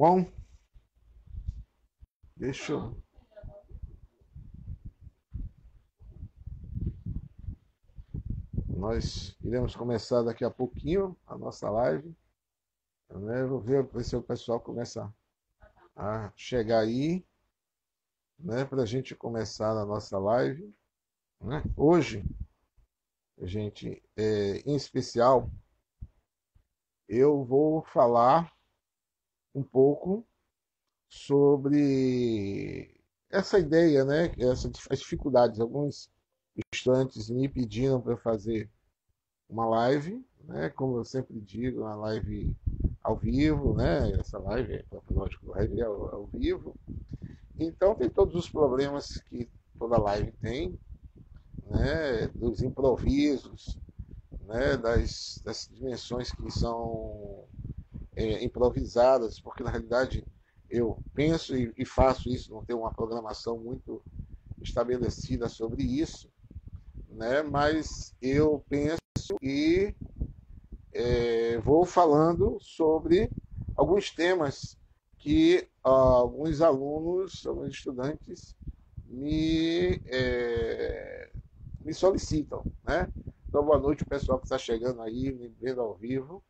Bom, deixa eu... Nós iremos começar daqui a pouquinho a nossa live, né? Vou ver se o pessoal começa a chegar aí, né? Para a gente começar a nossa live, né? Hoje, gente, em especial, eu vou falar um pouco sobre essa ideia, né? As dificuldades. Alguns estudantes me pediram para fazer uma live, né? Como eu sempre digo, uma live ao vivo, né? Essa live, lógico, live é ao vivo. Então tem todos os problemas que toda live tem, né? Dos improvisos, né? Das dimensões que são improvisadas, porque na realidade eu penso e faço isso, não tenho uma programação muito estabelecida sobre isso, né? Mas eu penso e vou falando sobre alguns temas que alguns alunos, alguns estudantes me solicitam, né? Então, boa noite, o pessoal que está chegando aí, me vendo ao vivo,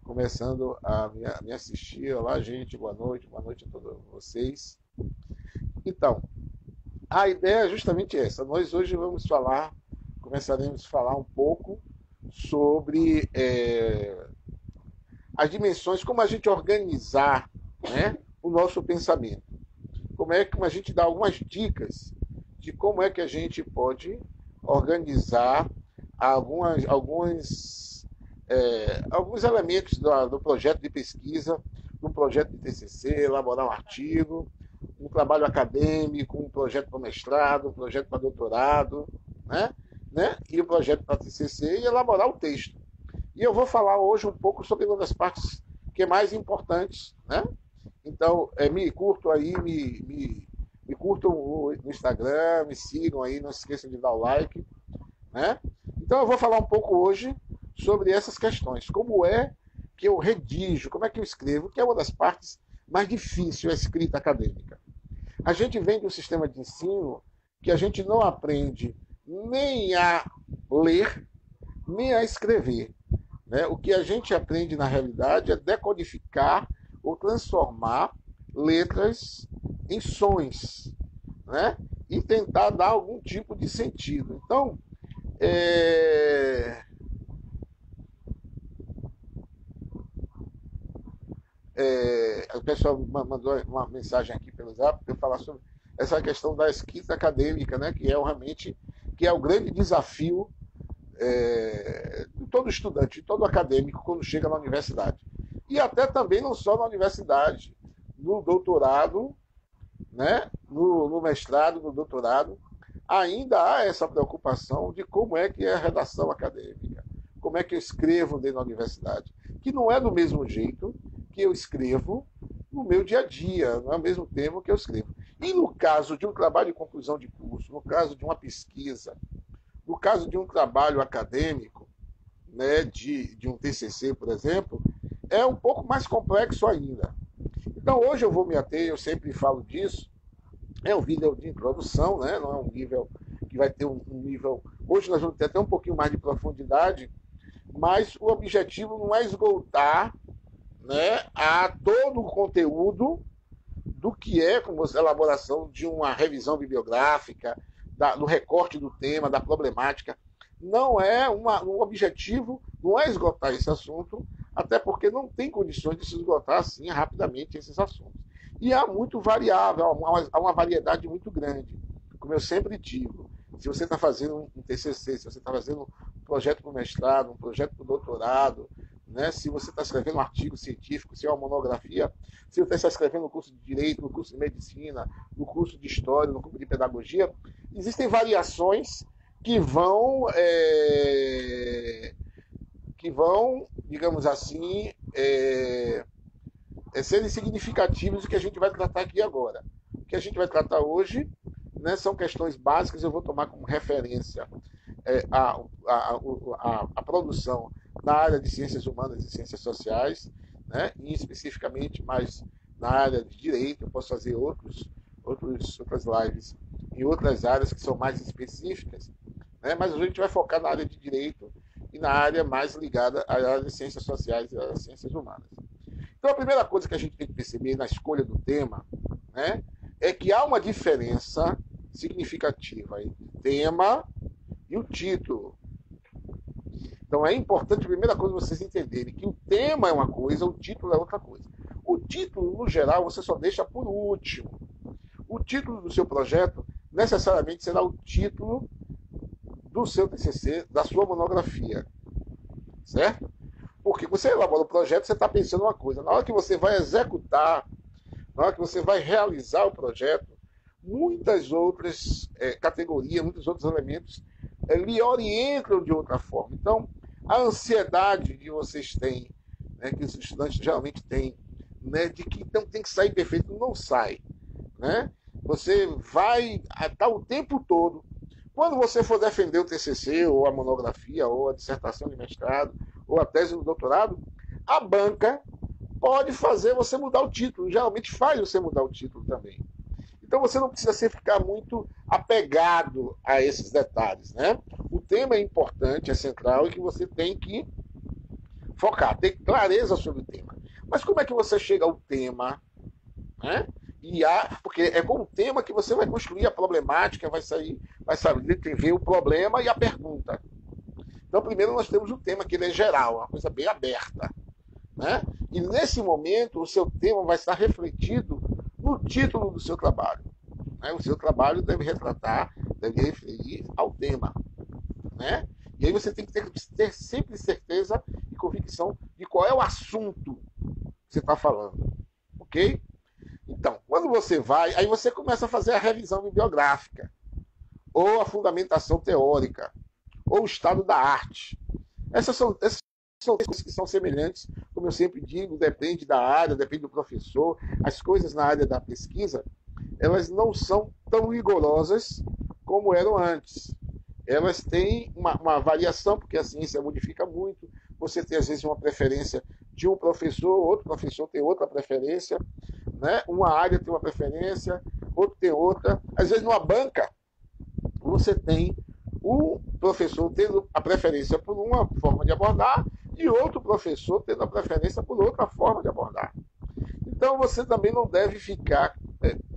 começando a me assistir. Olá, gente, boa noite a todos vocês. Então, a ideia é justamente essa. Nós hoje começaremos a falar um pouco sobre as dimensões, como a gente organizar, né, o nosso pensamento. Como é que a gente dá algumas dicas de como é que a gente pode organizar alguns elementos do projeto de pesquisa, do projeto de TCC, elaborar um artigo, um trabalho acadêmico, um projeto para mestrado, um projeto para doutorado, né? E o projeto para TCC e elaborar o texto. E eu vou falar hoje um pouco sobre uma das partes que é mais importantes, né? Então, me curtam aí, me curtam no Instagram, me sigam aí, não se esqueçam de dar o like, né? Então, eu vou falar um pouco hoje sobre essas questões. Como é que eu redijo, como é que eu escrevo, que é uma das partes mais difíceis da escrita acadêmica. A gente vem de um sistema de ensino que a gente não aprende nem a ler, nem a escrever. Né? O que a gente aprende na realidade é decodificar ou transformar letras em sons, né? E tentar dar algum tipo de sentido. Então, o pessoal mandou uma mensagem aqui pelo Zap para eu falar sobre essa questão da escrita acadêmica, né? Que é o grande desafio de todo estudante, de todo acadêmico quando chega na universidade. E até também não só na universidade, no doutorado, né? No mestrado, no doutorado, ainda há essa preocupação de como é que é a redação acadêmica, como é que eu escrevo dentro da universidade, que não é do mesmo jeito que eu escrevo no meu dia a dia, não é o mesmo tempo que eu escrevo. E no caso de um trabalho de conclusão de curso, no caso de uma pesquisa, no caso de um trabalho acadêmico, né, de um TCC, por exemplo, é um pouco mais complexo ainda. Então, hoje eu vou me ater, eu sempre falo disso, é um vídeo de introdução, né, não é um nível que vai ter um nível... Hoje nós vamos ter até um pouquinho mais de profundidade, mas o objetivo não é esgotar, né, a todo o conteúdo do que é como a elaboração de uma revisão bibliográfica, do recorte do tema, da problemática. Não é um objetivo, não é esgotar esse assunto, até porque não tem condições de se esgotar assim rapidamente esses assuntos. E há muito variável, há uma variedade muito grande. Como eu sempre digo, se você está fazendo um TCC, se você está fazendo um projeto para o mestrado, um projeto para o doutorado, né? Se você está escrevendo um artigo científico, se é uma monografia, se você está escrevendo no curso de Direito, no curso de Medicina, no curso de História, no curso de Pedagogia, existem variações que vão, digamos assim, serem significativos do que a gente vai tratar aqui agora. O que a gente vai tratar hoje, né, são questões básicas, eu vou tomar como referência a produção na área de ciências humanas e ciências sociais, né, e especificamente mais na área de direito, eu posso fazer outras lives em outras áreas que são mais específicas, né? Mas a gente vai focar na área de direito e na área mais ligada à área de ciências sociais e às ciências humanas. Então, a primeira coisa que a gente tem que perceber na escolha do tema, né, é que há uma diferença significativa entre o tema e o título. Então, é importante, a primeira coisa, vocês entenderem que o tema é uma coisa, o título é outra coisa. O título, no geral, você só deixa por último. O título do seu projeto necessariamente será o título do seu TCC, da sua monografia, certo? Porque você elabora o projeto, você está pensando uma coisa. Na hora que você vai executar, na hora que você vai realizar o projeto, muitas outras categorias, muitos outros elementos lhe orientam de outra forma. Então, a ansiedade que vocês têm, né, que os estudantes geralmente têm, né, de que não tem que sair perfeito, não sai. Né? Você vai estar o tempo todo. Quando você for defender o TCC, ou a monografia, ou a dissertação de mestrado, ou a tese do doutorado, a banca pode fazer você mudar o título. Geralmente faz você mudar o título também. Então você não precisa ficar muito apegado a esses detalhes. Né? O tema é importante, é central, e que você tem que focar, ter clareza sobre o tema. Mas como é que você chega ao tema? Né? Porque é com o tema que você vai construir a problemática, vai saber ver o problema e a pergunta. Então, primeiro nós temos o tema, que ele é geral, uma coisa bem aberta. Né? E nesse momento, o seu tema vai estar refletido no título do seu trabalho. Né? O seu trabalho deve referir ao tema. Né? E aí você tem que ter sempre certeza e convicção de qual é o assunto que você está falando. Ok? Então, quando você vai, aí você começa a fazer a revisão bibliográfica, ou a fundamentação teórica, ou o estado da arte. Essas são coisas que são semelhantes, como eu sempre digo, depende da área, depende do professor. As coisas na área da pesquisa, elas não são tão rigorosas como eram antes. Elas têm uma variação, porque a ciência modifica muito. Você tem, às vezes, uma preferência de um professor, outro professor tem outra preferência, né? Uma área tem uma preferência, outro tem outra. Às vezes, numa banca, você tem o professor tendo a preferência por uma forma de abordar e outro professor tendo a preferência por outra forma de abordar. Então, você também não deve ficar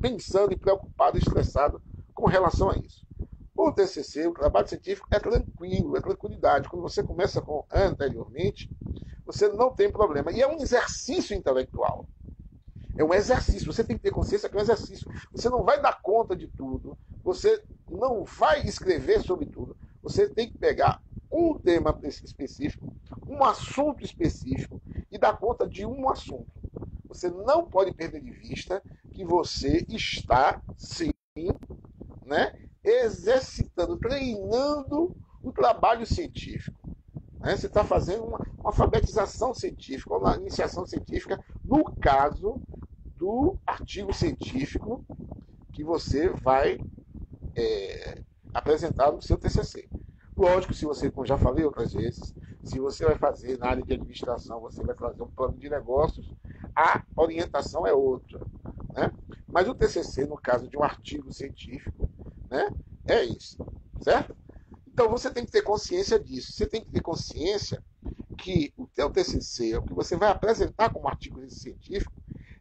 pensando e preocupado, estressado com relação a isso. O TCC, o trabalho científico, é tranquilo, é tranquilidade. Quando você começa com anteriormente, você não tem problema. E é um exercício intelectual. É um exercício. Você tem que ter consciência que é um exercício. Você não vai dar conta de tudo. Você não vai escrever sobre tudo. Você tem que pegar um tema específico, um assunto específico e dar conta de um assunto. Você não pode perder de vista que você está, sim, né, exercitando, treinando o trabalho científico. Né? Você está fazendo uma alfabetização científica, uma iniciação científica, no caso do artigo científico que você vai apresentar no seu TCC. Lógico, se você, como já falei outras vezes, se você vai fazer na área de administração, você vai fazer um plano de negócios, a orientação é outra. Né? Mas o TCC, no caso de um artigo científico, né, é isso, certo? Então você tem que ter consciência disso. Você tem que ter consciência que o teu TCC, o que você vai apresentar como artigo científico,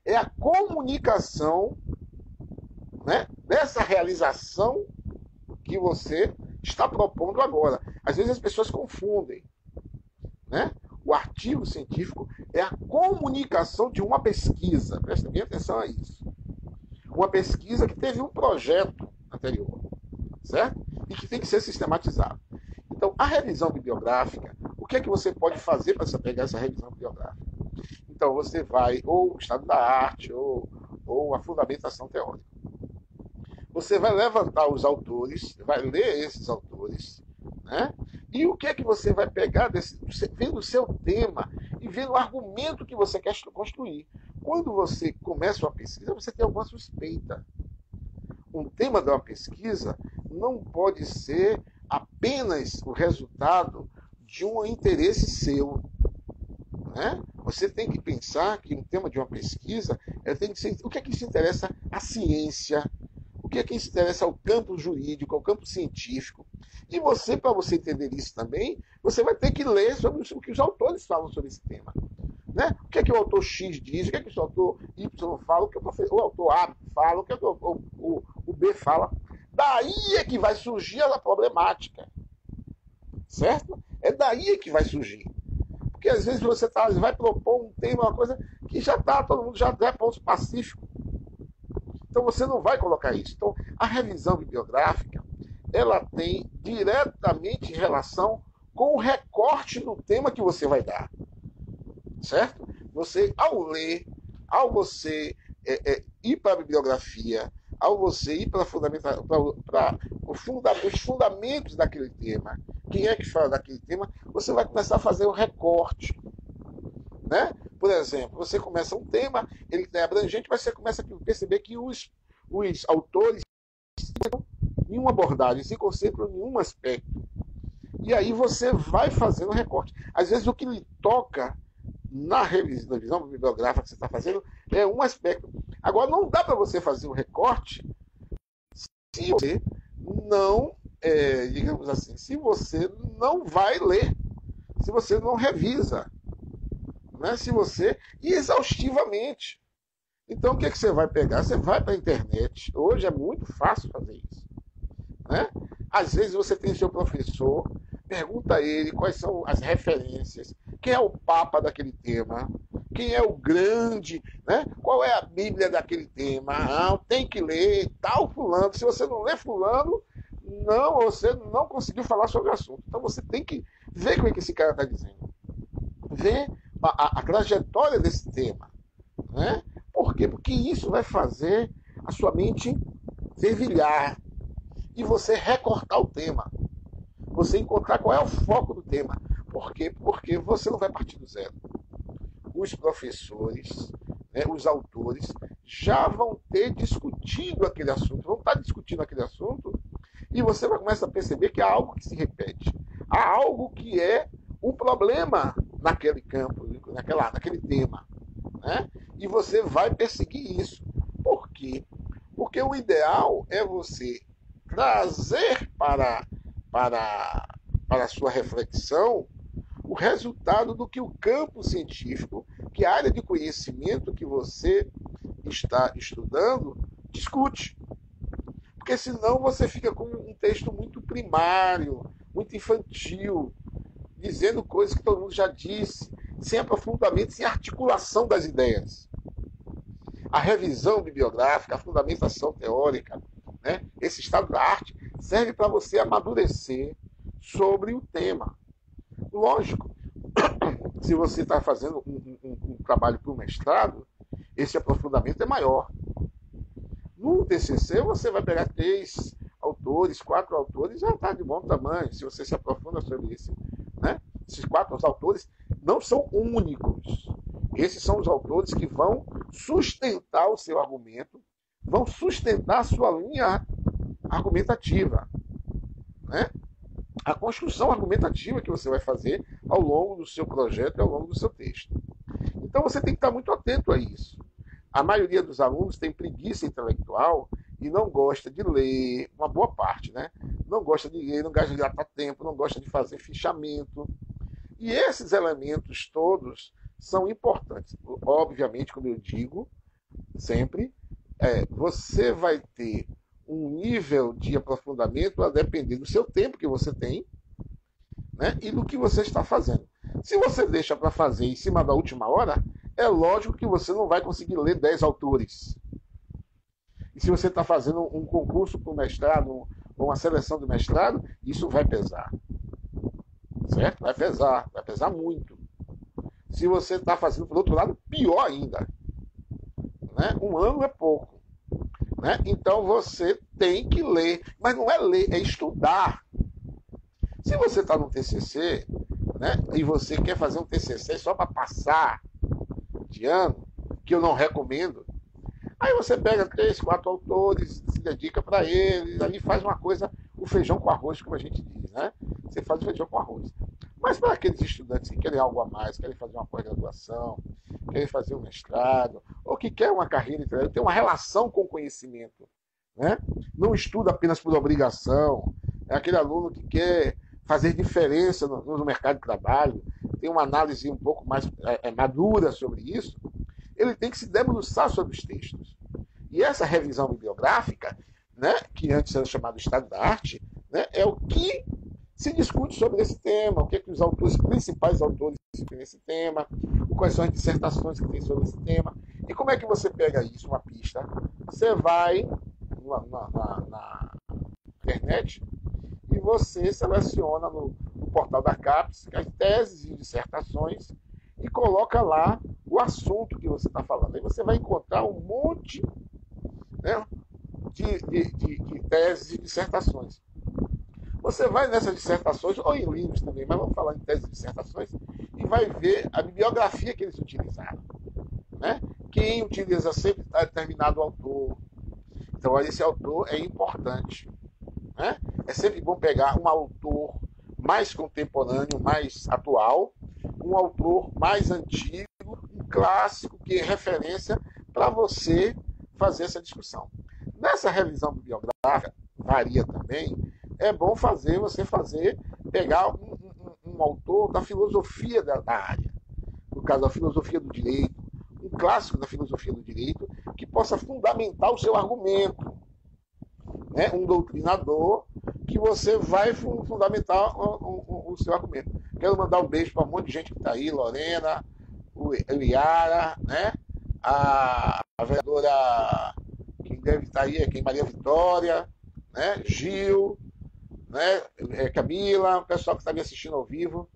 é a comunicação, né, dessa realização que você está propondo agora. Às vezes as pessoas confundem. Né? O artigo científico é a comunicação de uma pesquisa. Presta bem atenção a isso. Uma pesquisa que teve um projeto anterior, certo? E que tem que ser sistematizado. Então, a revisão bibliográfica, o que é que você pode fazer para pegar essa revisão bibliográfica? Então, você vai, ou o estado da arte, ou a fundamentação teórica. Você vai levantar os autores, vai ler esses autores, né? E o que é que você vai pegar vendo o seu tema e vendo o argumento que você quer construir. Quando você começa uma pesquisa, você tem alguma suspeita. Um tema de uma pesquisa não pode ser apenas o resultado de um interesse seu. Né? Você tem que pensar que o tema de uma pesquisa tem que ser o que é que se interessa à ciência, o que é que se interessa ao campo jurídico, ao campo científico. E você, para você entender isso também, você vai ter que ler sobre o que os autores falam sobre esse tema. Né? O que é que o autor X diz, o que é que o autor Y fala, o que o autor A fala, o que é que o B fala. Daí é que vai surgir a problemática. Certo? É daí que vai surgir. Porque às vezes você vai propor um tema, uma coisa que já está, todo mundo já é ponto pacífico. Então você não vai colocar isso. Então a revisão bibliográfica, ela tem diretamente relação com o recorte do tema que você vai dar. Certo? Você, ao ler, ao você ir para a bibliografia, ao você ir para os fundamentos daquele tema, quem é que fala daquele tema, você vai começar a fazer o recorte. Né? Por exemplo, você começa um tema, ele é abrangente, mas você começa a perceber que os autores em uma abordagem, se concentram em um aspecto. E aí você vai fazendo o recorte. Às vezes o que lhe toca na revisão bibliográfica que você está fazendo é um aspecto. Agora, não dá para você fazer o recorte se você não, digamos assim, se você não vai ler, se você não revisa, né? Se você, e exaustivamente. Então, o que você vai pegar? Você vai para a internet. Hoje é muito fácil fazer isso. Né? Às vezes você tem seu professor, pergunta a ele quais são as referências, quem é o papa daquele tema, quem é o grande, né? Qual é a Bíblia daquele tema. Ah, tem que ler tal fulano. Se você não lê fulano, não, você não conseguiu falar sobre o assunto. Então você tem que ver o que esse cara está dizendo. Ver a trajetória desse tema. Né? Por quê? Porque isso vai fazer a sua mente fervilhar e você recortar o tema. Você encontrar qual é o foco do tema. Por quê? Porque você não vai partir do zero. Os professores, né, os autores, já vão ter discutido aquele assunto, vão estar discutindo aquele assunto, e você vai começar a perceber que há algo que se repete. Há algo que é um problema naquele campo, naquele tema. Né? E você vai perseguir isso. Por quê? Porque o ideal é você trazer para a sua reflexão o resultado do que o campo científico, que a área de conhecimento que você está estudando, discute. Porque senão você fica com um texto muito primário, muito infantil, dizendo coisas que todo mundo já disse, sem aprofundamento, sem articulação das ideias. A revisão bibliográfica, a fundamentação teórica, né, esse estado da arte, serve para você amadurecer sobre o tema. Lógico, se você está fazendo um trabalho para o mestrado, esse aprofundamento é maior. No TCC, você vai pegar 3 autores, 4 autores, já está de bom tamanho, se você se aprofunda sobre isso. Né? Esses 4 autores não são únicos. Esses são os autores que vão sustentar o seu argumento, vão sustentar a sua linha argumentativa. Né? A construção argumentativa que você vai fazer ao longo do seu projeto e ao longo do seu texto. Então você tem que estar muito atento a isso. A maioria dos alunos tem preguiça intelectual e não gosta de ler, uma boa parte, né? Não gosta de ler, não gosta de gastar tempo, não gosta de fazer fichamento. E esses elementos todos são importantes. Obviamente, como eu digo sempre, você vai ter um nível de aprofundamento a depender do seu tempo que você tem, né, e do que você está fazendo. Se você deixa para fazer em cima da última hora, é lógico que você não vai conseguir ler 10 autores. E se você está fazendo um concurso para o mestrado, ou uma seleção do mestrado, isso vai pesar. Certo? Vai pesar muito. Se você está fazendo, por outro lado, pior ainda. Né? 1 ano é pouco. Né? Então você tem que ler, mas não é ler, é estudar. Se você está no TCC, né, e você quer fazer um TCC só para passar de ano, que eu não recomendo, aí você pega 3, 4 autores, se dedica para eles, ali faz uma coisa, o feijão com arroz, como a gente diz, né? Você faz o feijão com arroz. Mas para aqueles estudantes que querem algo a mais, querem fazer uma pós-graduação, querem fazer um mestrado, ou que querem uma carreira literária, tem uma relação com o conhecimento, né? Não estuda apenas por obrigação, é aquele aluno que quer fazer diferença no mercado de trabalho, tem uma análise um pouco mais madura sobre isso, ele tem que se debruçar sobre os textos. E essa revisão bibliográfica, né, que antes era chamado Estado da Arte, né, é o que se discute sobre esse tema, o que, é que os autores, principais autores têm nesse tema, quais são as dissertações que tem sobre esse tema. E como é que você pega isso, uma pista? Você vai na internet e você seleciona no portal da CAPES as teses e dissertações e coloca lá o assunto que você está falando. Aí você vai encontrar um monte, né, de teses e dissertações. Você vai nessas dissertações, ou em livros também, mas vamos falar em teses e dissertações, e vai ver a bibliografia que eles utilizaram. Né? Quem utiliza sempre determinado autor. Então, olha, esse autor é importante. Né? É sempre bom pegar um autor mais contemporâneo, mais atual, um autor mais antigo, um clássico que é referência para você fazer essa discussão. Nessa revisão bibliográfica, varia também, é bom pegar um autor da filosofia da área, no caso da filosofia do direito, um clássico da filosofia do direito, que possa fundamentar o seu argumento. Né? Um doutrinador que você vai fundamentar o seu argumento. Quero mandar um beijo para um monte de gente que está aí, Lorena, o Iara, né? a vereadora, quem deve estar aí é quem? Maria Vitória, né? Gil, né? Camila, o pessoal que está me assistindo ao vivo.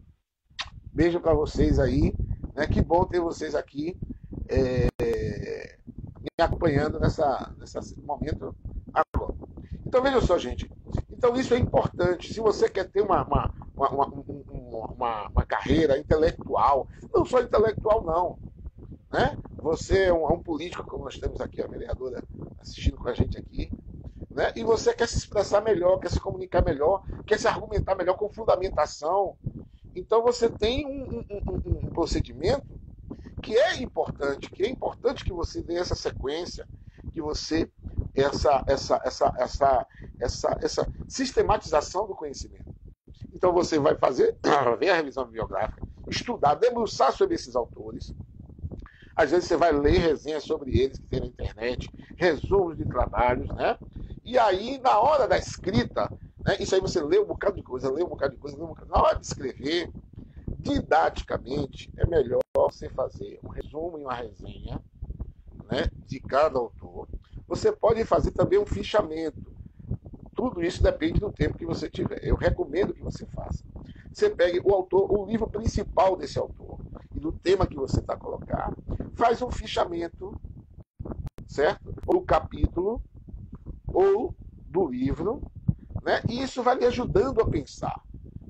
Beijo para vocês aí. Né? Que bom ter vocês aqui me acompanhando nesse momento agora. Então veja só, gente. Então isso é importante. Se você quer ter uma carreira intelectual, não só intelectual não, né? Você é um político, como nós temos aqui a vereadora assistindo com a gente aqui, né? E você quer se expressar melhor, quer se comunicar melhor, quer se argumentar melhor com fundamentação. Então você tem um procedimento que é importante que você dê essa sequência, que você essa sistematização do conhecimento. Então você vai ver a revisão bibliográfica, estudar, debruçar sobre esses autores. Às vezes você vai ler resenhas sobre eles que tem na internet, resumos de trabalhos, né? E aí, na hora da escrita, né, isso aí você lê um bocado de coisa. Na hora de escrever, didaticamente, é melhor você fazer um resumo e uma resenha, né, de cada autor. Você pode fazer também um fichamento. Tudo isso depende do tempo que você tiver. Eu recomendo que você faça. Você pegue o autor, o livro principal desse autor e do tema que você está colocando, faz um fichamento, certo? Ou do capítulo, ou do livro, né? E isso vai me ajudando a pensar.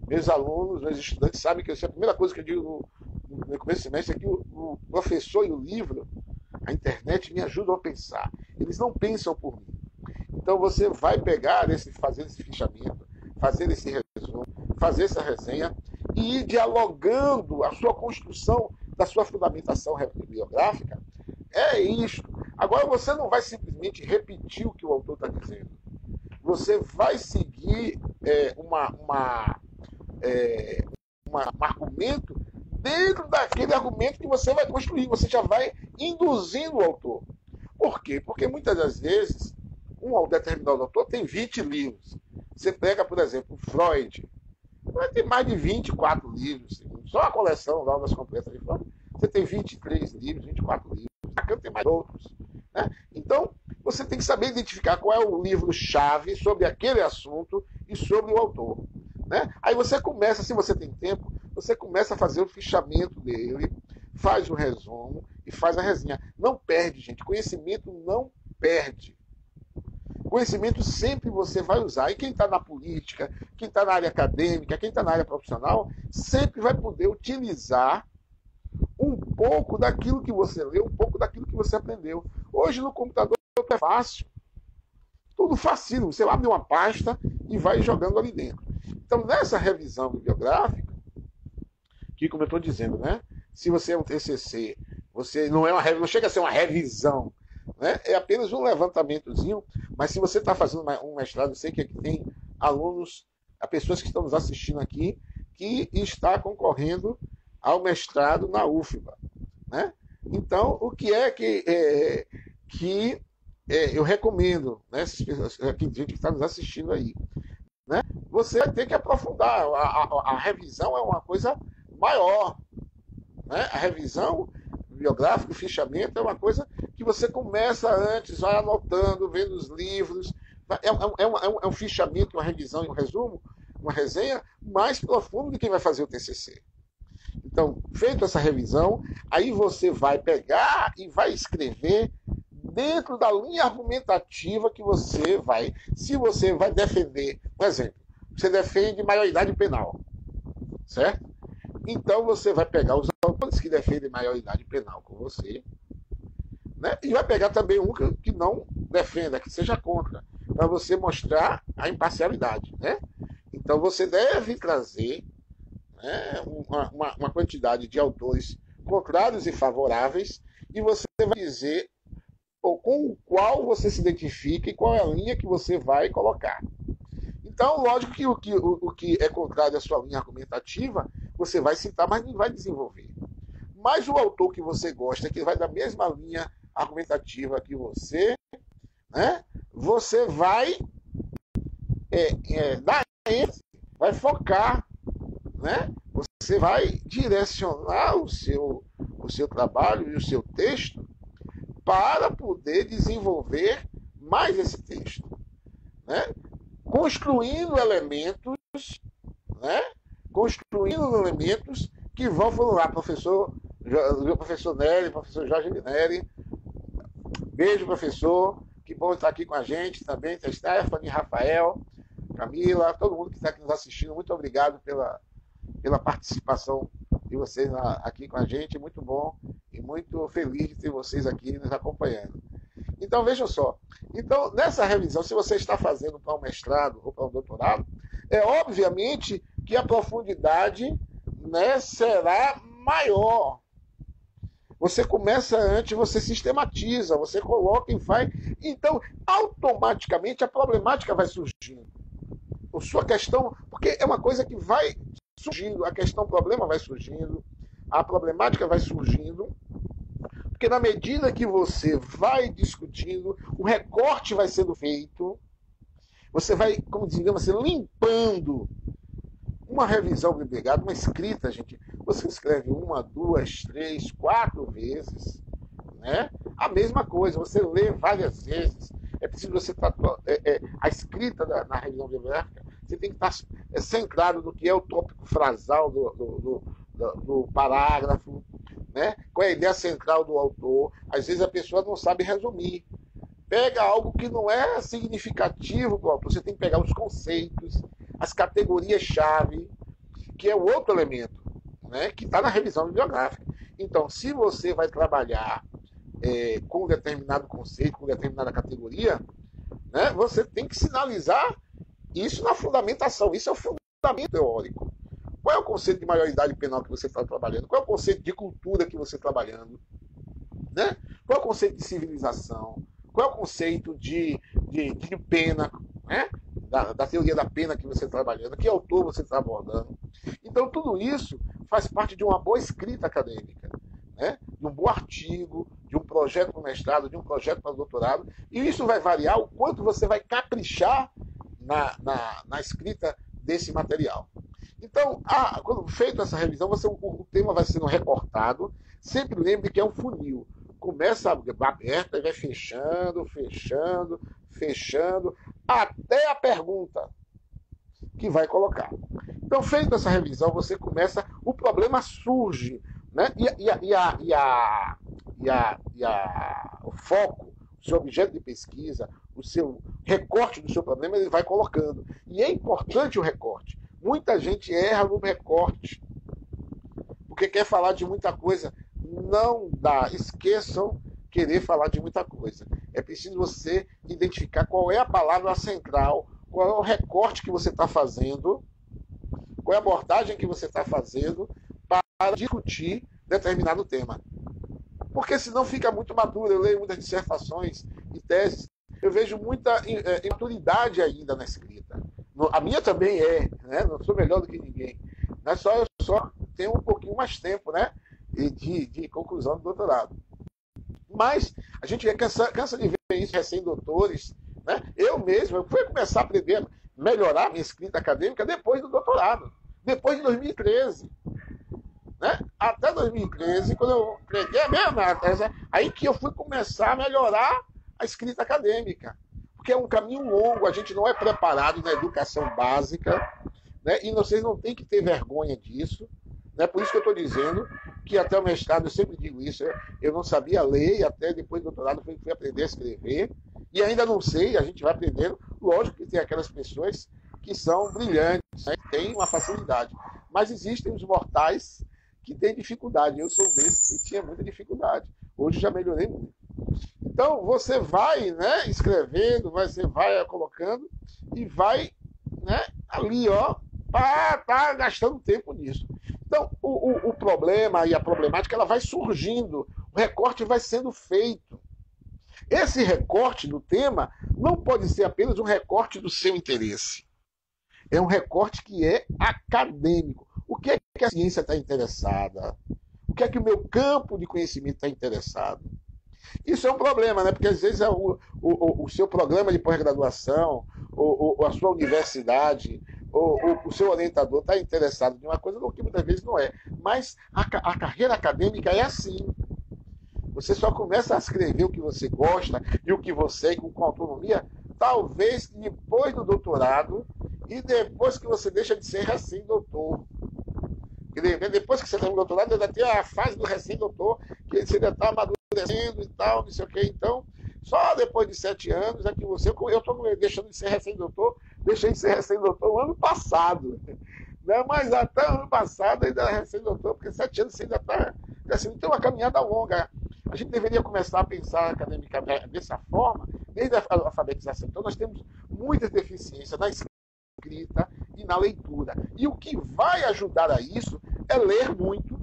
Meus alunos, meus estudantes sabem que a primeira coisa que eu digo no começo do semestre é que o professor e o livro, a internet, me ajudam a pensar. Eles não pensam por mim. Então você vai fazer esse fichamento, fazer esse resumo, fazer essa resenha e ir dialogando a sua construção da sua fundamentação bibliográfica. É isto. Agora você não vai simplesmente repetir o que o autor está dizendo. Você vai seguir um argumento dentro daquele argumento que você vai construir. Você já vai induzindo o autor. Por quê? Porque muitas das vezes um determinado autor tem 20 livros. Você pega, por exemplo, Freud. Vai ter mais de 24 livros. Só a coleção da Obras Completas de Freud, você tem 23 livros, 24 livros. Lacan tem mais outros. Né? Então, você tem que saber identificar qual é o livro-chave sobre aquele assunto e sobre o autor. Né? Aí você começa, se você tem tempo, você começa a fazer o fichamento dele, faz o resumo e faz a resenha. Não perde, gente. Conhecimento não perde. Conhecimento sempre você vai usar. E quem está na política, quem está na área acadêmica, quem está na área profissional, sempre vai poder utilizar um pouco daquilo que você leu, um pouco daquilo que você aprendeu. Hoje no computador é fácil. Tudo facílimo. Você abre uma pasta e vai jogando ali dentro. Então, nessa revisão bibliográfica, que, como eu estou dizendo, né? Se você é um TCC, você não é não chega a ser uma revisão, né? É apenas um levantamentozinho, mas se você está fazendo um mestrado, eu sei que aqui tem alunos, há pessoas que estão nos assistindo aqui, que está concorrendo ao mestrado na UFBA, né? Então, o que é que eu recomendo, né? Gente que está nos assistindo aí, né? Você vai ter que aprofundar. A revisão é uma coisa maior, né? A revisão biográfica, o fichamento é uma coisa que você começa antes, vai anotando, vendo os livros. É um fichamento, uma revisão e um resumo, uma resenha mais profundo de quem vai fazer o TCC. Então, feita essa revisão, aí você vai pegar e vai escrever dentro da linha argumentativa que você vai. Se você vai defender, por exemplo, você defende maioridade penal, certo? Então você vai pegar os autores que defendem maioridade penal com você, né? E vai pegar também um que não defenda, que seja contra, para você mostrar a imparcialidade, né? Então você deve trazer, né, uma quantidade de autores contrários e favoráveis, e você vai dizer com o qual você se identifica e qual é a linha que você vai colocar. Então, lógico que o que é contrário à sua linha argumentativa, você vai citar, mas não vai desenvolver. Mas o autor que você gosta, que vai da mesma linha argumentativa que você, né, você vai dar ênfase, vai focar, né? Você vai direcionar o seu trabalho e o seu texto para poder desenvolver mais esse texto, né? Construindo elementos, né? Construindo elementos que vão falar, professor Nery, professor Jorge Nery. Beijo, professor. Que bom estar aqui com a gente também. Tem Stephanie, Rafael, Camila, todo mundo que está aqui nos assistindo. Muito obrigado pela participação de vocês aqui com a gente. Muito bom e muito feliz de ter vocês aqui nos acompanhando. Então, vejam só. Então, nessa revisão, se você está fazendo para um mestrado ou para um doutorado, obviamente que a profundidade, né, será maior. Você começa antes, você sistematiza, você coloca e faz. Então, automaticamente, a problemática vai surgindo. A sua questão, porque é uma coisa que vai surgindo, a questão, o problema vai surgindo, a problemática vai surgindo, porque na medida que você vai discutindo, o recorte vai sendo feito, você vai, como digamos assim, limpando. Uma revisão bibliográfica, uma escrita, gente, você escreve 1, 2, 3, 4 vezes, né? A mesma coisa, você lê várias vezes. É preciso você estar. A escrita na revisão bibliográfica, você tem que estar centrado no que é o tópico frasal do parágrafo, né? Qual é a ideia central do autor. Às vezes a pessoa não sabe resumir. Pega algo que não é significativo para o autor. Você tem que pegar os conceitos, as categorias-chave, que é o outro elemento, né, que está na revisão bibliográfica. Então, se você vai trabalhar com um determinado conceito, com determinada categoria, né, você tem que sinalizar isso na fundamentação. Isso é o fundamento teórico. Qual é o conceito de maioridade penal que você está trabalhando? Qual é o conceito de cultura que você está trabalhando? Né? Qual é o conceito de civilização? Qual é o conceito de pena, né? Da teoria da pena que você está trabalhando? Que autor você está abordando? Então, tudo isso faz parte de uma boa escrita acadêmica, né? De um bom artigo, de um projeto para o mestrado, de um projeto para o doutorado. E isso vai variar o quanto você vai caprichar na escrita desse material. Então, quando feita essa revisão, o tema vai sendo recortado. Sempre lembre que é um funil. Começa aberta e vai fechando, fechando, fechando, até a pergunta que vai colocar. Então, feita essa revisão, você começa, o problema surge, né? O foco, o seu objeto de pesquisa, o seu recorte do seu problema, ele vai colocando. E é importante o recorte. Muita gente erra no recorte, porque quer falar de muita coisa. Não dá. Esqueçam querer falar de muita coisa. É preciso você identificar qual é a palavra central, qual é o recorte que você está fazendo, qual é a abordagem que você está fazendo, discutir determinado tema. Porque senão fica muito maduro. Eu leio muitas dissertações e teses, eu vejo muita imaturidade ainda na escrita. A minha também é, né? Não sou melhor do que ninguém. Eu só tenho um pouquinho mais tempo, né? De conclusão do doutorado. Mas a gente cansa de ver isso, recém-doutores, né? Eu mesmo, eu fui começar a aprender, melhorar minha escrita acadêmica depois do doutorado, depois de 2013. Né? Até 2013, quando eu peguei a minha tese, aí que eu fui começar a melhorar a escrita acadêmica. Porque é um caminho longo, a gente não é preparado na educação básica, né? E vocês não têm que ter vergonha disso. Né? Por isso que eu estou dizendo que até o mestrado, eu sempre digo isso, eu não sabia ler, e até depois do doutorado fui aprender a escrever, e ainda não sei, a gente vai aprendendo. Lógico que tem aquelas pessoas que são brilhantes, né? Que têm uma facilidade, mas existem os mortais que têm dificuldade. Eu sou desse que tinha muita dificuldade. Hoje já melhorei muito. Então, você vai, né, escrevendo, você vai colocando e vai, né, ali, ó, tá gastando tempo nisso. Então, o problema e a problemática, ela vai surgindo, o recorte vai sendo feito. Esse recorte do tema não pode ser apenas um recorte do seu interesse. É um recorte que é acadêmico. O que é que a ciência está interessada? O que é que o meu campo de conhecimento está interessado? Isso é um problema, né? Porque às vezes o seu programa de pós-graduação, ou a sua universidade, o seu orientador está interessado em uma coisa que muitas vezes não é. Mas a carreira acadêmica é assim. Você só começa a escrever o que você gosta e o que você, com autonomia, talvez depois do doutorado e depois que você deixa de ser recém-doutor. Depois que você tem um doutorado, ainda tem a fase do recém-doutor, que você ainda está amadurecendo e tal, não sei o quê. Então, só depois de 7 anos é que você... Eu estou deixando de ser recém-doutor, deixei de ser recém-doutor no ano passado. Né? Mas até o ano passado ainda era recém-doutor, porque 7 anos você ainda está... Assim, tem uma caminhada longa. A gente deveria começar a pensar academicamente dessa forma, desde a alfabetização. Então, nós temos muitas deficiências na escrita e na leitura. E o que vai ajudar a isso é ler muito,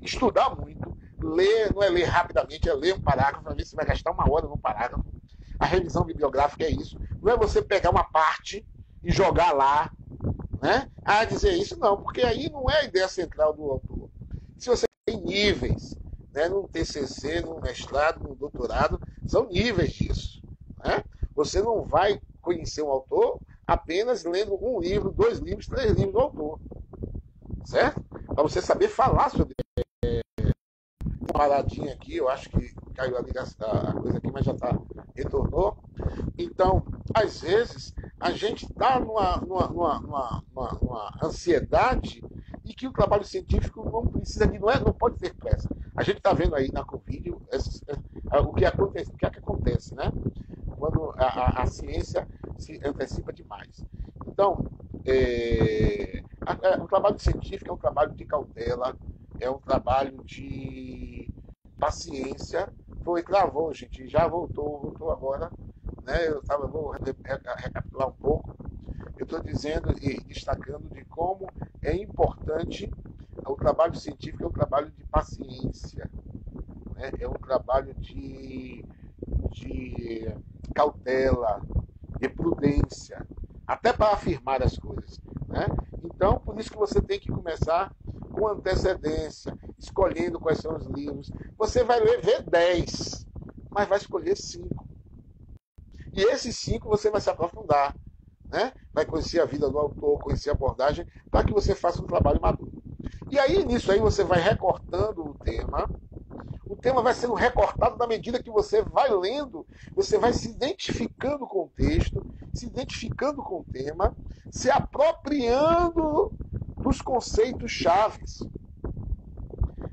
estudar muito. Ler, não é ler rapidamente, é ler um parágrafo, às vezes você vai gastar 1 hora num parágrafo. A revisão bibliográfica é isso. Não é você pegar uma parte e jogar lá, né? Dizer isso, não, porque aí não é a ideia central do autor. Se você tem níveis, né, num TCC, num mestrado, num doutorado, são níveis disso. Né? Você não vai conhecer um autor apenas lendo 1 livro, 2 livros, 3 livros do autor. Certo? Para você saber falar sobre uma paradinha aqui, eu acho que caiu a coisa aqui, mas já retornou. Então, às vezes, a gente está numa ansiedade e que o trabalho científico não precisa não pode ter pressa. A gente está vendo aí na Covid o que acontece, né? Quando a ciência se antecipa demais. Então, o trabalho científico é um trabalho de cautela, é um trabalho de paciência. Travou, gente, já voltou agora. Né? Vou recapitular um pouco. Eu estou dizendo e destacando de como é importante o trabalho científico, é um trabalho de paciência, né? É um trabalho de cautela, de prudência, até para afirmar as coisas. Né? Então, por isso que você tem que começar com antecedência, escolhendo quais são os livros. Você vai ver 10, mas vai escolher 5. E esses 5 você vai se aprofundar. Né? Vai conhecer a vida do autor, conhecer a abordagem, para que você faça um trabalho maduro. E aí, nisso aí, você vai recortando o tema vai sendo recortado na medida que você vai lendo, você vai se identificando com o texto, se identificando com o tema, se apropriando dos conceitos chaves.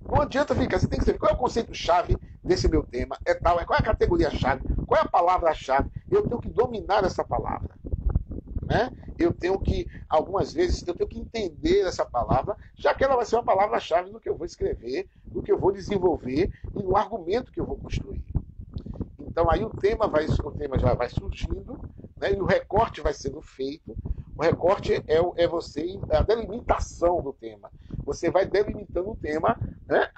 Não adianta ficar, você tem que saber qual é o conceito-chave desse meu tema, qual é a categoria-chave, qual é a palavra-chave, eu tenho que dominar essa palavra. Né? Eu tenho que, algumas vezes, eu tenho que entender essa palavra, já que ela vai ser uma palavra-chave no que eu vou escrever, no que eu vou desenvolver e no argumento que eu vou construir. Então aí o tema já vai surgindo, né? E o recorte vai sendo feito. O recorte é a delimitação do tema. Você vai delimitando o tema, né,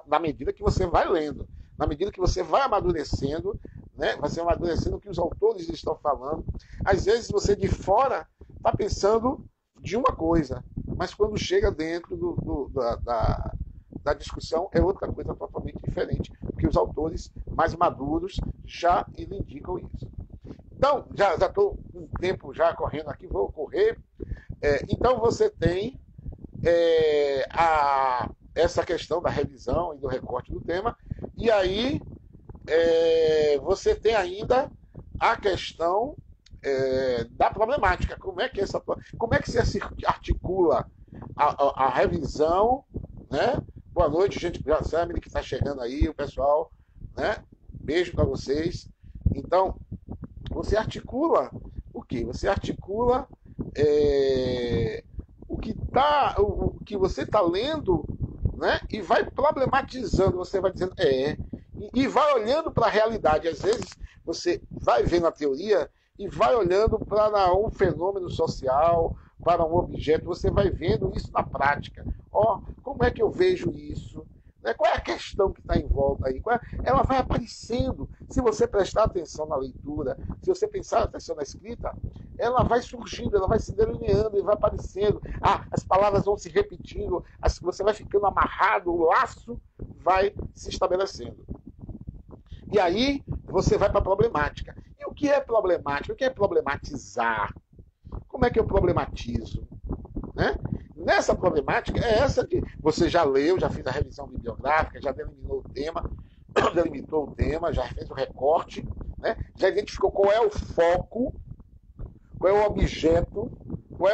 na medida que você vai lendo, na medida que você vai amadurecendo, né, vai ser amadurecendo o que os autores estão falando. Às vezes você de fora está pensando de uma coisa, mas quando chega dentro da discussão é outra coisa totalmente diferente, porque os autores mais maduros já indicam isso. Então, já estou com o tempo já correndo aqui, vou correr. Então você tem essa questão da revisão e do recorte do tema, e aí você tem ainda a questão da problemática. Como é que se articula a revisão, né? Boa noite, gente. Sammy, que está chegando aí, o pessoal, né? Beijo para vocês. Então, você articula o quê? Você articula o que você está lendo, né? E vai problematizando, você vai dizendo, e vai olhando para a realidade. Às vezes você vai vendo a teoria e vai olhando para um fenômeno social, para um objeto, você vai vendo isso na prática. Como é que eu vejo isso? Né? Qual é a questão que está em volta aí? Ela vai aparecendo. Se você prestar atenção na leitura, se você prestar atenção na escrita, ela vai surgindo, ela vai se delineando e vai aparecendo. As palavras vão se repetindo, você vai ficando amarrado, o laço vai se estabelecendo. E aí você vai para a problemática. E o que é problemática? O que é problematizar? Como é que eu problematizo? Né? Nessa problemática é essa que você já leu, já fez a revisão bibliográfica, já delimitou o tema, já fez o recorte, né? Já identificou qual é o foco, qual é o objeto, qual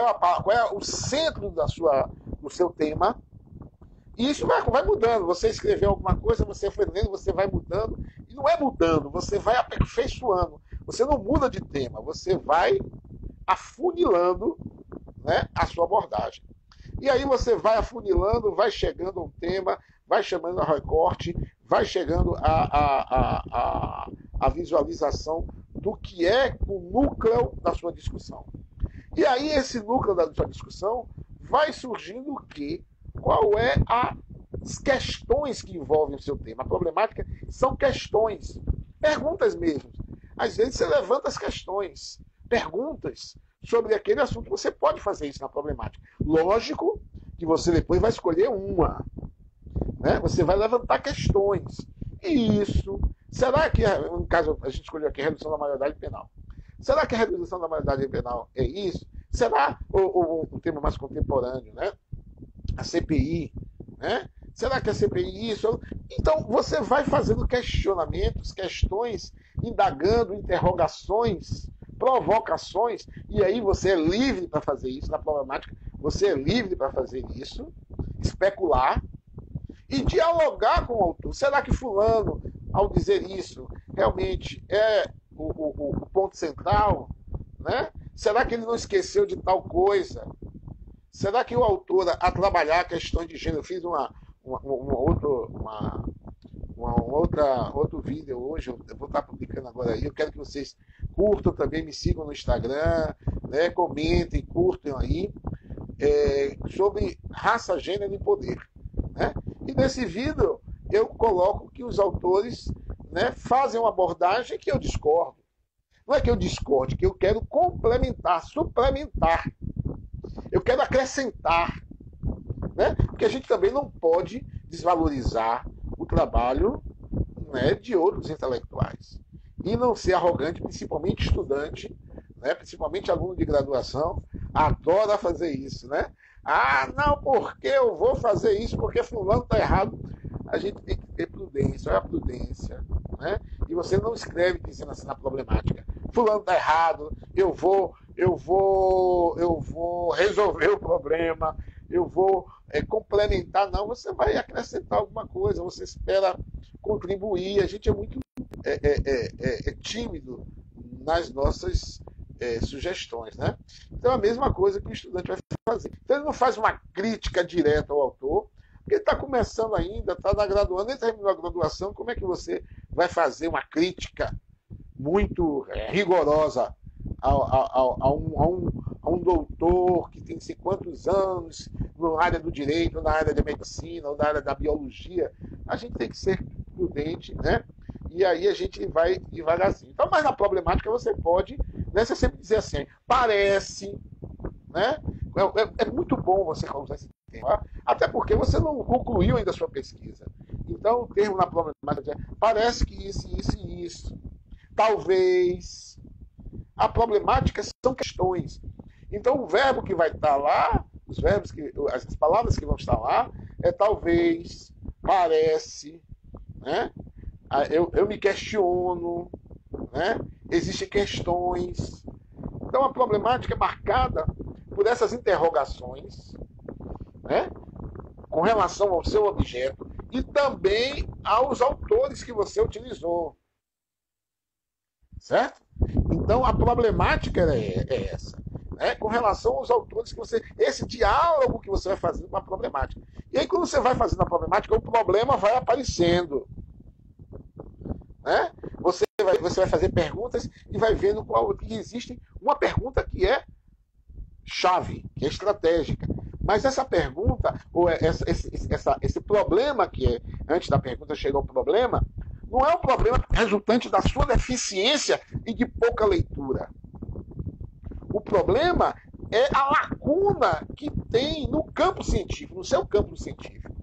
é o centro do seu tema. E isso vai mudando. Você escreveu alguma coisa, você foi lendo, você vai mudando. E não é mudando, você vai aperfeiçoando. Você não muda de tema, você vai afunilando, né, a sua abordagem. E aí você vai afunilando, vai chegando a um tema, vai chamando a recorte, vai chegando a visualização do que é o núcleo da sua discussão. E aí esse núcleo da sua discussão vai surgindo o quê? Qual é as questões que envolvem o seu tema? A problemática são questões, perguntas mesmo. Às vezes você levanta as questões, perguntas sobre aquele assunto. Você pode fazer isso na problemática. Lógico que você depois vai escolher uma. Né? Você vai levantar questões. E isso, será que, no caso, a gente escolheu aqui a redução da maioridade penal. Será que a redução da maioridade penal é isso? Será o tema mais contemporâneo, né? A CPI, né? Será que a CPI é isso? Então, você vai fazendo questionamentos, questões, indagando, interrogações, provocações, e aí você é livre para fazer isso na problemática, você é livre para fazer isso, especular e dialogar com o autor. Será que fulano, ao dizer isso, realmente é o ponto central? Né? Será que ele não esqueceu de tal coisa? Será que o autor, a trabalhar questões de gênero, eu fiz outro vídeo hoje, eu vou estar publicando agora aí, eu quero que vocês curtam também, me sigam no Instagram, né, comentem, curtam aí, sobre raça, gênero e poder. Né? E nesse vídeo eu coloco que os autores, né, fazem uma abordagem que eu discordo. Não é que eu discorde, que eu quero complementar, suplementar. Eu quero acrescentar. Né? Porque a gente também não pode desvalorizar o trabalho, né, de outros intelectuais. E não ser arrogante, principalmente estudante, né, principalmente aluno de graduação, adora fazer isso. Né? Não, porque eu vou fazer isso, porque fulano está errado. A gente tem que ter prudência, olha a prudência. Né? E você não escreve dizendo assim na problemática. Fulano está errado, eu vou resolver o problema, eu vou complementar. Não, você vai acrescentar alguma coisa, você espera contribuir. A gente é muito tímido nas nossas sugestões. Né? Então, a mesma coisa que o estudante vai fazer. Então, ele não faz uma crítica direta ao autor, porque ele está começando ainda, está na graduação, nem terminou a graduação. Como é que você vai fazer uma crítica muito rigorosa a um doutor que tem sei quantos anos na área do direito, na área da medicina, ou na área da biologia. A gente tem que ser prudente, né? E aí a gente vai devagarzinho. Então, mas na problemática você pode, né, você sempre dizer assim, parece, né? É muito bom você usar esse termo, até porque você não concluiu ainda a sua pesquisa. Então, o termo na problemática é parece que isso e isso. Talvez. A problemática são questões. Então, o verbo que vai estar lá, as palavras que vão estar lá, é talvez, parece, né? Eu me questiono, né? Existem questões. Então, a problemática é marcada por essas interrogações, né? Com relação ao seu objeto e também aos autores que você utilizou. Certo? Então, a problemática é essa. Né? Com relação aos autores que você. Esse diálogo que você vai fazendo com a problemática. E aí, quando você vai fazendo a problemática, o problema vai aparecendo. Né? Você vai fazer perguntas e vai vendo que existe uma pergunta que é chave, que é estratégica. Mas essa pergunta, ou esse problema que é, antes da pergunta chegar ao problema, não é um problema resultante da sua deficiência e de pouca leitura. O problema é a lacuna que tem no campo científico, no seu campo científico.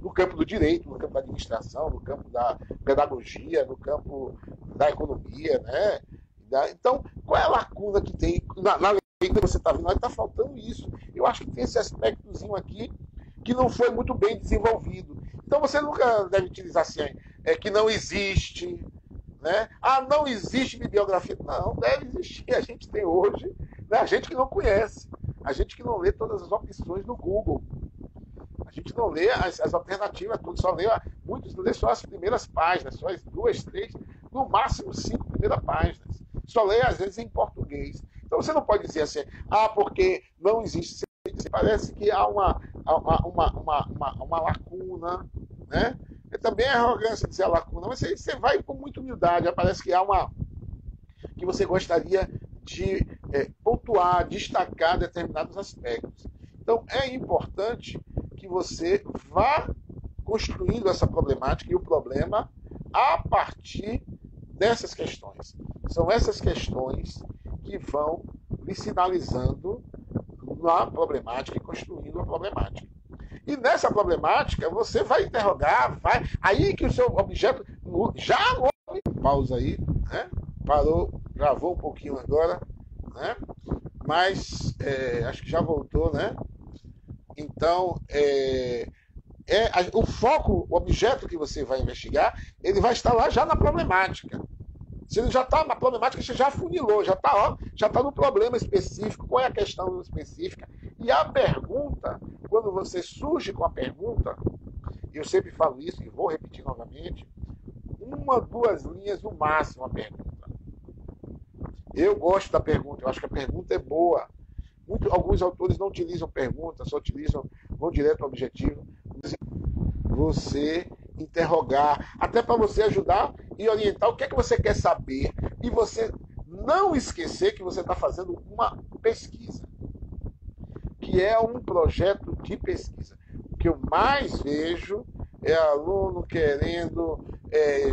No campo do direito, no campo da administração, no campo da pedagogia, no campo da economia, né? Então, qual é a lacuna que tem na lei que você está vendo? Está faltando isso. Eu acho que tem esse aspectozinho aqui que não foi muito bem desenvolvido. Então, você nunca deve utilizar assim, que não existe, né? Não existe bibliografia. Não, deve existir. A gente tem hoje, né? A gente que não conhece, a gente que não lê todas as opções no Google. A gente não lê as alternativas, tudo, só lê, muitos lê só as primeiras páginas, só as 2, 3, no máximo 5 primeiras páginas. Só lê, às vezes, em português. Então você não pode dizer assim, porque não existe. Parece que há uma lacuna, né? Também é arrogância dizer a lacuna, mas você vai com muita humildade, parece que há que você gostaria de pontuar, destacar determinados aspectos. Então é importante que você vá construindo essa problemática e o problema a partir dessas questões. São essas questões que vão lhe sinalizando na problemática e construindo a problemática. E nessa problemática você vai interrogar, aí que o seu objeto já pausa aí, né? Parou, gravou um pouquinho agora, né? Mas acho que já voltou, né? Então, o foco, o objeto que você vai investigar, ele vai estar lá já na problemática. Se ele já está na problemática, você já afunilou, já está no problema específico, qual é a questão específica. E a pergunta, quando você surge com a pergunta, eu sempre falo isso e vou repetir novamente, 1, 2 linhas no máximo a pergunta. Eu gosto da pergunta, eu acho que a pergunta é boa. Alguns autores não utilizam pergunta, só vão direto ao objetivo. Você interrogar, até para você ajudar e orientar o que é que você quer saber. E você não esquecer que você está fazendo uma pesquisa, que é um projeto de pesquisa. O que eu mais vejo é aluno querendo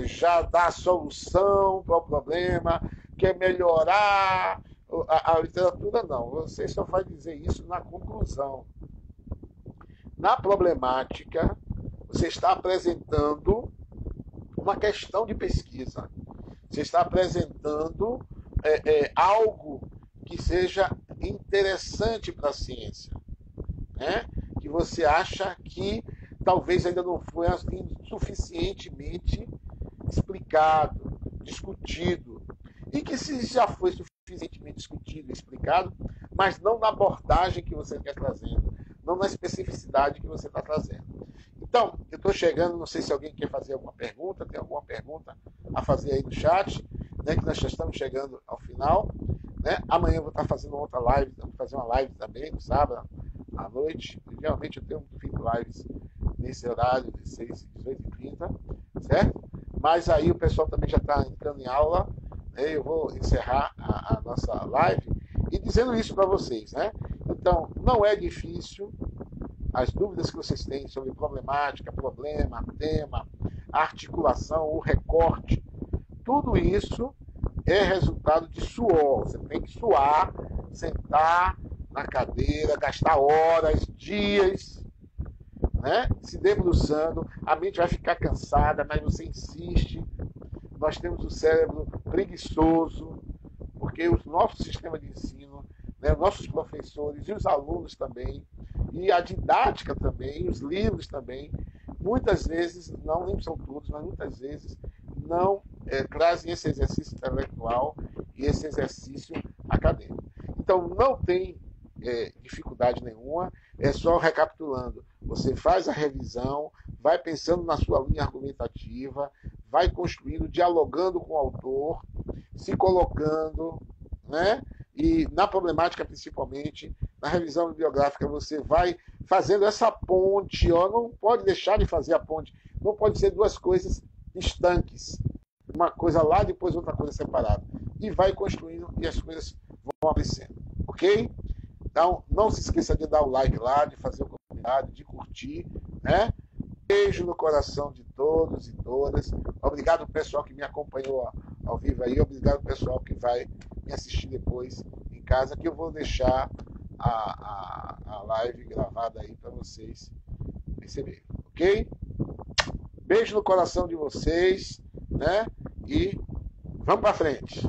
já dar solução para o problema, quer melhorar a literatura. Não, você só vai dizer isso na conclusão. Na problemática, você está apresentando uma questão de pesquisa. Você está apresentando algo que seja interessante para a ciência, né? Que você acha que talvez ainda não foi suficientemente explicado, discutido. E que se já foi suficientemente discutido e explicado, mas não na abordagem que você quer trazendo, não na especificidade que você está trazendo. Então, eu estou chegando, não sei se alguém quer fazer alguma pergunta, tem alguma pergunta a fazer aí no chat, né, que nós já estamos chegando ao final. Né? Amanhã eu vou estar fazendo outra live, vou fazer uma live também, no sábado à noite. Geralmente eu tenho feito lives nesse horário de 18h30, certo? Mas aí o pessoal também já está entrando em aula, né? Eu vou encerrar a a nossa live e dizendo isso para vocês, né? Então, não é difícil. As dúvidas que vocês têm sobre problemática, problema, tema, articulação, o recorte, tudo isso é resultado de suor. Você tem que suar, sentar na cadeira, gastar horas, dias, né? Se debruçando. A mente vai ficar cansada, mas você insiste. Nós temos o cérebro preguiçoso, porque o nosso sistema de ensino, né, nossos professores e os alunos também, e a didática também, os livros também, muitas vezes, não nem são todos, mas muitas vezes não trazem esse exercício intelectual e esse exercício acadêmico. Então, não tem dificuldade nenhuma, é só recapitulando. Você faz a revisão, vai pensando na sua linha argumentativa, vai construindo, dialogando com o autor, se colocando, né? E na problemática, principalmente, na revisão bibliográfica, você vai fazendo essa ponte, ó, não pode deixar de fazer a ponte, não pode ser duas coisas estanques, uma coisa lá, depois outra coisa separada. E vai construindo e as coisas vão aparecendo, ok? Então, não se esqueça de dar o like lá, de fazer o comentário, de curtir, né? Beijo no coração de todos e todas. Obrigado, pessoal que me acompanhou ao vivo aí. Obrigado, pessoal que vai me assistir depois em casa, que eu vou deixar a live gravada aí para vocês receberem, ok? Beijo no coração de vocês, né? E vamos para frente.